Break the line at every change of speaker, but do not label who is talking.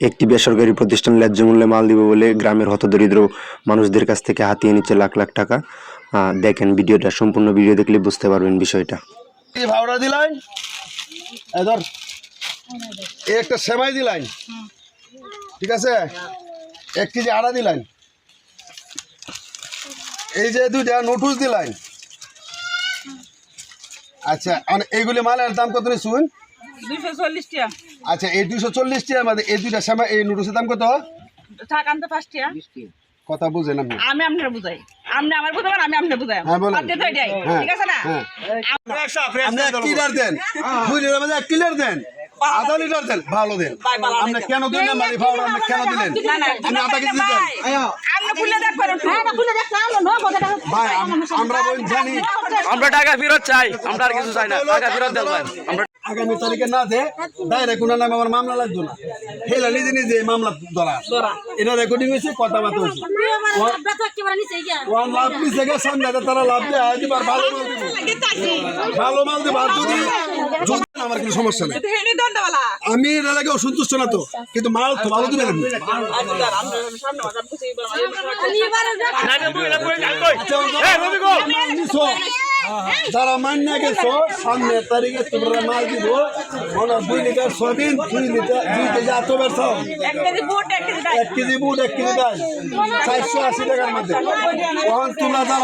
একটি বেসরকারি প্রতিষ্ঠান ন্যায্য মূল্যে মাল দিবে বলে গ্রামের হতদরিদ্র মানুষদের কাছ থেকে হাতিয়ে নিচ্ছে লাখ লাখ টাকা। দেখেন ভিডিওটা, সম্পূর্ণ ভিডিও দেখলে বুঝতে পারবেন বিষয়টা।
এই ভাওড়া দিলাম, ধর এই একটা সেমাই দিলাম, ঠিক আছে, 1 কেজি আড়া দিলাম, এই যে 2টা নোটুস দিলাম। আচ্ছা, এইগুলি মালের দাম কত শুন?
240 টাকা।
আচ্ছা, এই 240 টাকার মধ্যে এই 2টা সেমাই, এই নোটুসের দাম কত?
টাকা আনতে 5 টাকা।
কথা বুঝেন আপনি?
আমি আপনার বুঝাই, আপনি আমার বুঝাবেন, আমি আপনার বুঝাই।
হ্যাঁ, বলেন।
পাতে তো এটাই, ঠিক আছে না?
আপনি 1 লিটার দেন, 2 লিটার মধ্যে 1 লিটার দেন, আধা লিটার দেন, ভালো দেন। আপনি কেন দেন না মারি ভালো? আপনি কেন দিলেন? আপনি আধা কেজি দিতেন।
আপনি খুলে দেখবেন, খুলে দেখছেন
ভাই, আমরা বল জানি,
আমরা টাকা ফেরত চাই, আমরা আর কিছু চাই না, টাকা ফেরত দেন ভাই। আমরা
আগামী তারিখে না দে ডাইরেক্ট কোন নামে আমার মামলা লাগতো না, হেলা নিজে নিজে মামলা ধরা। এটা রেকর্ডিং হয়েছে, কথাবার্তা হয়েছে। ওয়ান লাভ পিস থেকে সামনে তারা লাভ দেয়, আজ এবার ভালো মাল দিব, ভালো মাল দিব। আর যদি আমার কোনো সমস্যা নেই, আমি এর লাগে অসন্তুষ্ট না তো, কিন্তু মাল তো ভালো দিবেন আপনি। যারা মান্য গেছো সামনের তারিখে তোমরা মাল দিব, 2 লিটার সয়াবিন, 2 কেজি আতবের চাল,
1 কেজি বুট, 1 কেজি ডাল।
1 কেজি বুট, 1 কেজি ডাল, 480 টাকার মধ্যে। তখন তোমরা জানো